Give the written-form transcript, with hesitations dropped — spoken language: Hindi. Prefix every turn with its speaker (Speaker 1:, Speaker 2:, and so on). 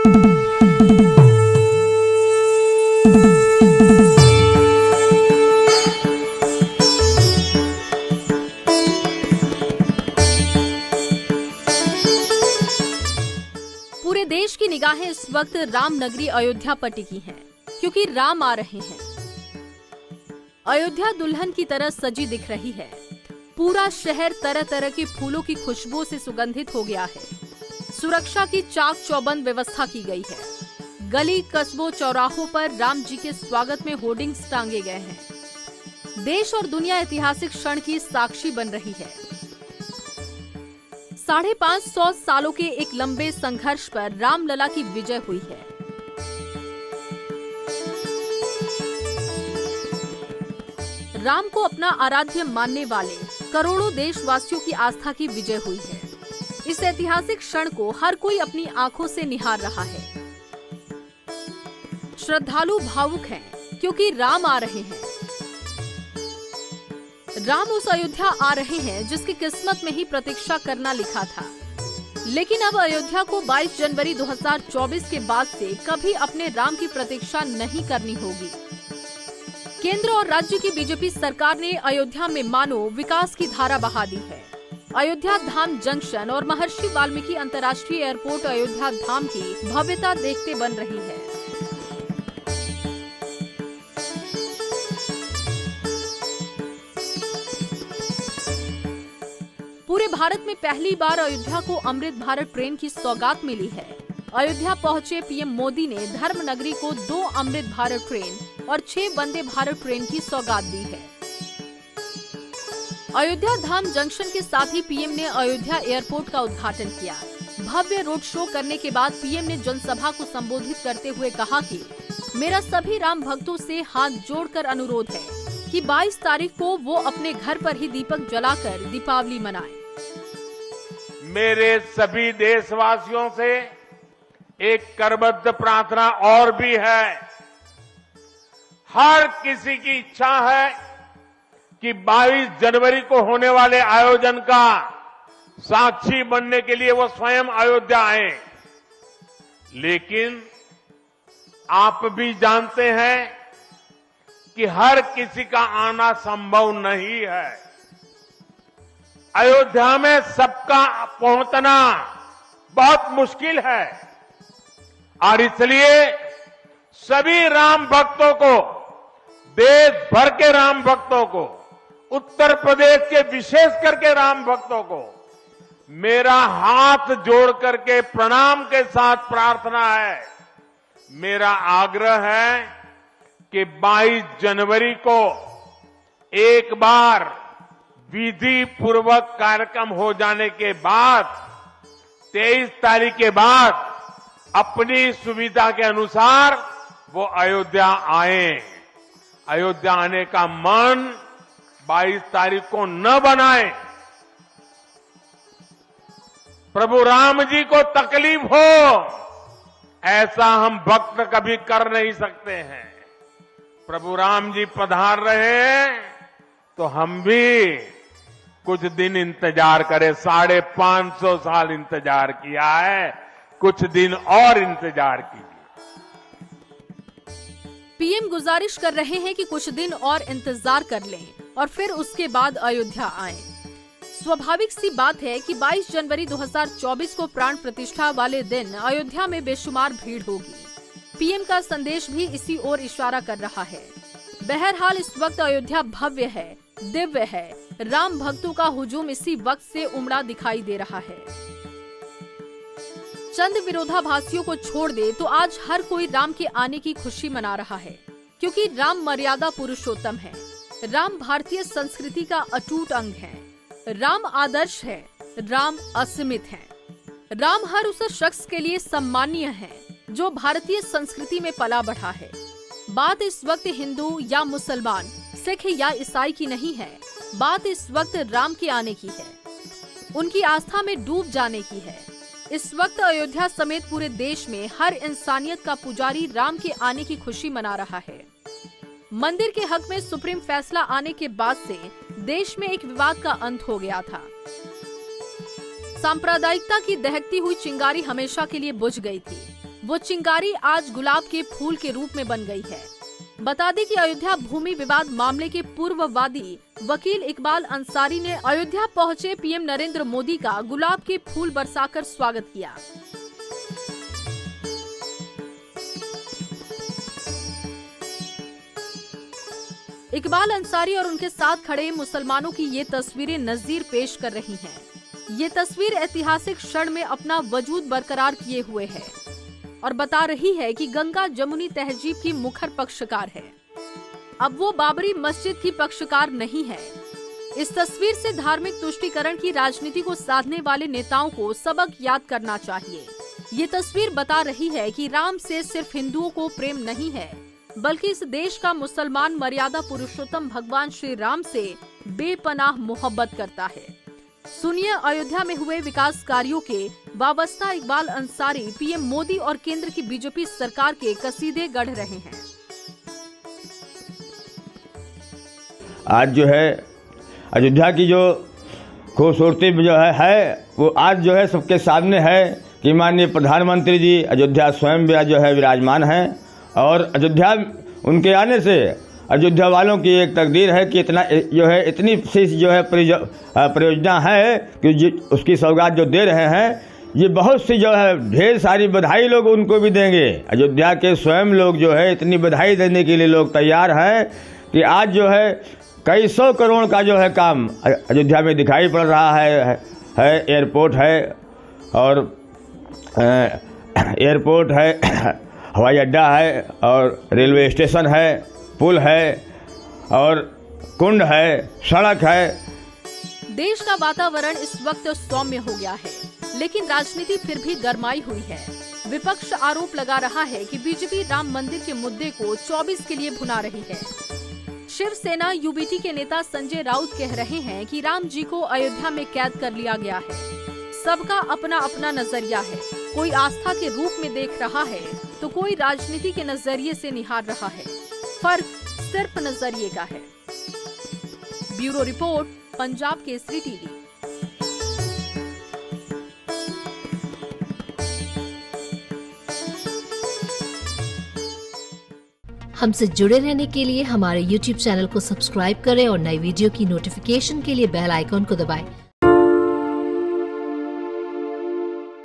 Speaker 1: पूरे देश की निगाहें इस वक्त राम नगरी अयोध्या पर टिकी हैं, क्योंकि राम आ रहे हैं। अयोध्या दुल्हन की तरह सजी दिख रही है। पूरा शहर तरह तरह के फूलों की खुशबू से सुगंधित हो गया है। सुरक्षा की चाक चौबंद व्यवस्था की गई है। गली कस्बों चौराहों पर राम जी के स्वागत में होर्डिंग्स टांगे गए हैं। देश और दुनिया ऐतिहासिक क्षण की साक्षी बन रही है। 550 सालों के एक लंबे संघर्ष पर रामलला की विजय हुई है। राम को अपना आराध्य मानने वाले करोड़ों देशवासियों की आस्था की विजय हुई है। इस ऐतिहासिक क्षण को हर कोई अपनी आंखों से निहार रहा है। श्रद्धालु भावुक हैं, क्योंकि राम आ रहे हैं। राम उस अयोध्या आ रहे हैं जिसकी किस्मत में ही प्रतीक्षा करना लिखा था। लेकिन अब अयोध्या को 22 जनवरी 2024 के बाद से कभी अपने राम की प्रतीक्षा नहीं करनी होगी। केंद्र और राज्य की बीजेपी सरकार ने अयोध्या में मानो विकास की धारा बहा दी है। अयोध्या धाम जंक्शन और महर्षि वाल्मीकि अंतर्राष्ट्रीय एयरपोर्ट अयोध्या धाम की भव्यता देखते बन रही है। पूरे भारत में पहली बार अयोध्या को अमृत भारत ट्रेन की सौगात मिली है। अयोध्या पहुंचे पीएम मोदी ने धर्म नगरी को 2 अमृत भारत ट्रेन और 6 वंदे भारत ट्रेन की सौगात दी है। अयोध्या धाम जंक्शन के साथ ही पीएम ने अयोध्या एयरपोर्ट का उद्घाटन किया। भव्य रोड शो करने के बाद पीएम ने जनसभा को संबोधित करते हुए कहा कि मेरा सभी राम भक्तों से हाथ जोड़कर अनुरोध है कि 22 तारीख को वो अपने घर पर ही दीपक जलाकर दीपावली मनाएं।
Speaker 2: मेरे सभी देशवासियों से एक करबद्ध प्रार्थना और भी है। हर किसी की इच्छा है कि 22 जनवरी को होने वाले आयोजन का साक्षी बनने के लिए वो स्वयं अयोध्या आए। लेकिन आप भी जानते हैं कि हर किसी का आना संभव नहीं है। अयोध्या में सबका पहुंचना बहुत मुश्किल है और इसलिए सभी राम भक्तों को, देश भर के राम भक्तों को, उत्तर प्रदेश के विशेष करके राम भक्तों को मेरा हाथ जोड़ करके प्रणाम के साथ प्रार्थना है, मेरा आग्रह है कि 22 जनवरी को एक बार विधि पूर्वक कार्यक्रम हो जाने के बाद 23 तारीख के बाद अपनी सुविधा के अनुसार वो अयोध्या आए। अयोध्या आने का मन 22 तारीख को न बनाए। प्रभु राम जी को तकलीफ हो ऐसा हम भक्त कभी कर नहीं सकते हैं। प्रभु राम जी पधार रहे हैं तो हम भी कुछ दिन इंतजार करें। 550 साल इंतजार किया है, कुछ दिन और इंतजार कीजिए।
Speaker 1: पीएम गुजारिश कर रहे हैं कि कुछ दिन और इंतजार कर लें और फिर उसके बाद अयोध्या आएं। स्वाभाविक सी बात है कि 22 जनवरी 2024 को प्राण प्रतिष्ठा वाले दिन अयोध्या में बेशुमार भीड़ होगी। पीएम का संदेश भी इसी ओर इशारा कर रहा है। बहरहाल इस वक्त अयोध्या भव्य है, दिव्य है। राम भक्तों का हुजूम इसी वक्त से उमड़ा दिखाई दे रहा है। चंद विरोधाभासियों को छोड़ दे तो आज हर कोई राम के आने की खुशी मना रहा है, क्योंकि राम मर्यादा पुरुषोत्तम है। राम भारतीय संस्कृति का अटूट अंग है। राम आदर्श है। राम असीमित है। राम हर उस शख्स के लिए सम्मानीय है जो भारतीय संस्कृति में पला बढ़ा है। बात इस वक्त हिंदू या मुसलमान, सिख या ईसाई की नहीं है। बात इस वक्त राम के आने की है, उनकी आस्था में डूब जाने की है। इस वक्त अयोध्या समेत पूरे देश में हर इंसानियत का पुजारी राम के आने की खुशी मना रहा है। मंदिर के हक में सुप्रीम फैसला आने के बाद से देश में एक विवाद का अंत हो गया था। सांप्रदायिकता की दहकती हुई चिंगारी हमेशा के लिए बुझ गई थी। वो चिंगारी आज गुलाब के फूल के रूप में बन गई है। बता दें कि अयोध्या भूमि विवाद मामले के पूर्व वादी वकील इकबाल अंसारी ने अयोध्या पहुंचे पीएम नरेंद्र मोदी का गुलाब के फूल बरसाकर स्वागत किया। इकबाल अंसारी और उनके साथ खड़े मुसलमानों की ये तस्वीरें नजीर पेश कर रही हैं। ये तस्वीर ऐतिहासिक क्षण में अपना वजूद बरकरार किए हुए है और बता रही है कि गंगा जमुनी तहजीब की मुखर पक्षकार है। अब वो बाबरी मस्जिद की पक्षकार नहीं है। इस तस्वीर से धार्मिक तुष्टीकरण की राजनीति को साधने वाले नेताओं को सबक याद करना चाहिए। ये तस्वीर बता रही है कि राम से सिर्फ हिंदुओं को प्रेम नहीं है, बल्कि इस देश का मुसलमान मर्यादा पुरुषोत्तम भगवान श्री राम से बेपनाह मोहब्बत करता है। सुनिए अयोध्या में हुए विकास कार्यों के वाबस्ता इकबाल अंसारी पीएम मोदी और केंद्र की बीजेपी सरकार के कसीदे गढ़ रहे हैं।
Speaker 3: आज जो है अयोध्या की जो खूबसूरती जो है वो आज जो है सबके सामने है कि माननीय प्रधानमंत्री जी अयोध्या स्वयं जो है विराजमान हैं और अयोध्या उनके आने से अयोध्या वालों की एक तकदीर है कि इतना जो है इतनी सी जो है परियोजना है कि उसकी सौगात जो दे रहे हैं, ये बहुत सी जो है ढेर सारी बधाई लोग उनको भी देंगे। अयोध्या के स्वयं लोग जो है इतनी बधाई देने के लिए लोग तैयार हैं कि आज जो है कई सौ करोड़ का जो है काम अयोध्या में दिखाई पड़ रहा है। एयरपोर्ट है और एयरपोर्ट है, हवाई अड्डा है और रेलवे स्टेशन है, पुल है और कुंड है, सड़क है।
Speaker 1: देश का वातावरण इस वक्त सौम्य हो गया है, लेकिन राजनीति फिर भी गरमाई हुई है। विपक्ष आरोप लगा रहा है कि बीजेपी राम मंदिर के मुद्दे को 24 के लिए भुना रही है। शिवसेना यूबीटी के नेता संजय राउत कह रहे हैं कि राम जी को अयोध्या में कैद कर लिया गया है। सबका अपना अपना नजरिया है, कोई आस्था के रूप में देख रहा है तो कोई राजनीति के नजरिए से निहार रहा है। फर्क सिर्फ नजरिए का है। Bureau report, Punjab Kesari TV.
Speaker 4: हमसे जुड़े रहने के लिए हमारे YouTube चैनल को सब्सक्राइब करें और नई वीडियो की नोटिफिकेशन के लिए बेल आइकॉन को दबाएं।